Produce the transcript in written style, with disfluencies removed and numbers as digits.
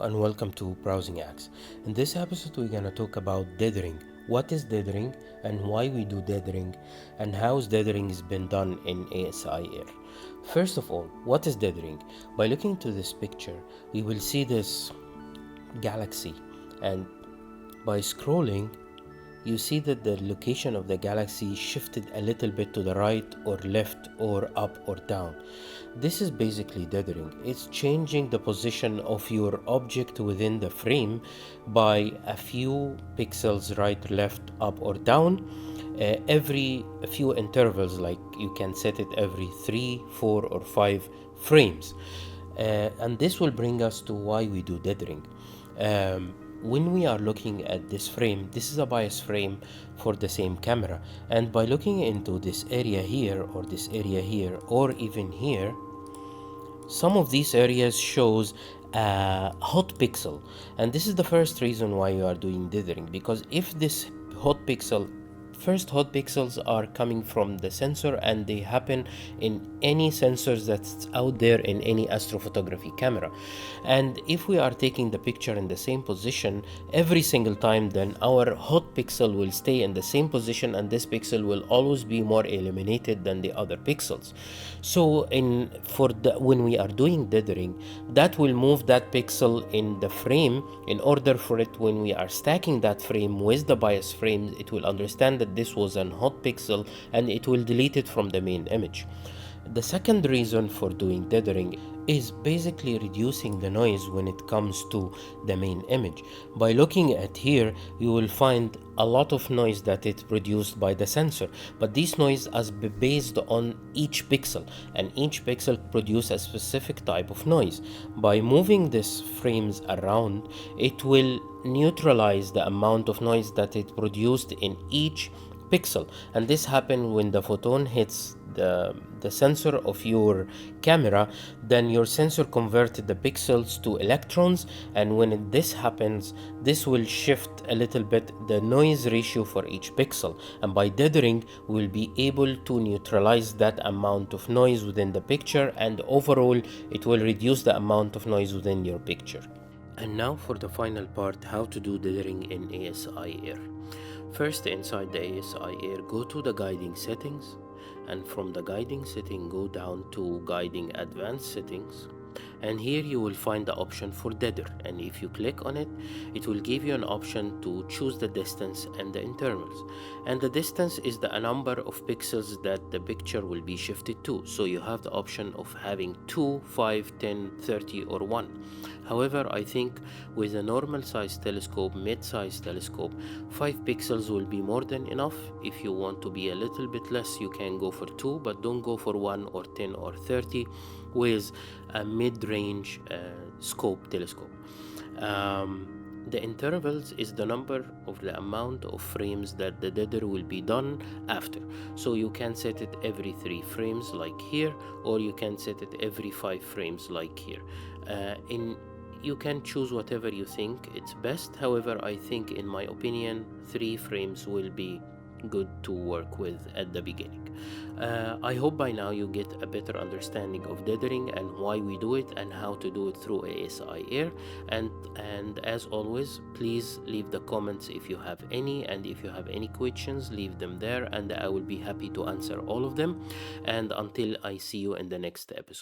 and welcome to Browsing Axe. In this episode we're going to talk about dithering. What is dithering and why we do dithering and how dithering has been done in ASIAIR. First of all, what is dithering? By looking to this picture, we will see this galaxy, and by scrolling you see that the location of the galaxy shifted a little bit to the right or left or up or down. This is basically dithering. It's changing the position of your object within the frame by a few pixels, right, left, up or down, every few intervals, like you can set it every 3, 4 or 5 frames. And this will bring us to why we do dithering. When we are looking at this frame, this is a bias frame for the same camera, and by looking into this area here or this area here or even here, some of these areas shows a hot pixel, and this is the first reason why you are doing dithering, because if this hot pixels are coming from the sensor, and they happen in any sensors that's out there in any astrophotography camera. And if we are taking the picture in the same position every single time, then our hot pixel will stay in the same position, and this pixel will always be more illuminated than the other pixels. So when we are doing dithering, that will move that pixel in the frame in order for it, when we are stacking that frame with the bias frame, it will understand that this was an hot pixel and it will delete it from the main image. The second reason for doing dithering is basically reducing the noise when it comes to the main image. By looking at here, you will find a lot of noise that is produced by the sensor, but this noise is based on each pixel, and each pixel produces a specific type of noise. By moving these frames around, it will neutralize the amount of noise that it produced in each pixel, and this happens when the photon hits the sensor of your camera. Then your sensor converted the pixels to electrons, and when this happens, this will shift a little bit the noise ratio for each pixel, and by dithering we'll be able to neutralize that amount of noise within the picture, and overall it will reduce the amount of noise within your picture. And now for the final part, how to do dithering in ASIAIR. First, inside the ASIAIR, go to the guiding settings, and from the guiding setting go down to guiding advanced settings, and here you will find the option for dither, and if you click on it, it will give you an option to choose the distance and the intervals. And the distance is the number of pixels that the picture will be shifted to, so you have the option of having 2, 5, 10, 30 or 1. However, I think with a normal size telescope, mid-size telescope, 5 pixels will be more than enough. If you want to be a little bit less, you can go for 2, but don't go for 1 or 10 or 30 with a mid-range telescope. The intervals is the number of the amount of frames that the dither will be done after. So you can set it every 3 frames like here, or you can set it every 5 frames like here. You can choose whatever you think it's best. However, I think, in my opinion, 3 frames will be good to work with at the beginning. I hope by now you get a better understanding of dithering and why we do it and how to do it through ASIAIR. And as always, please leave the comments if you have any, and if you have any questions, leave them there, and I will be happy to answer all of them. And until I see you in the next episode.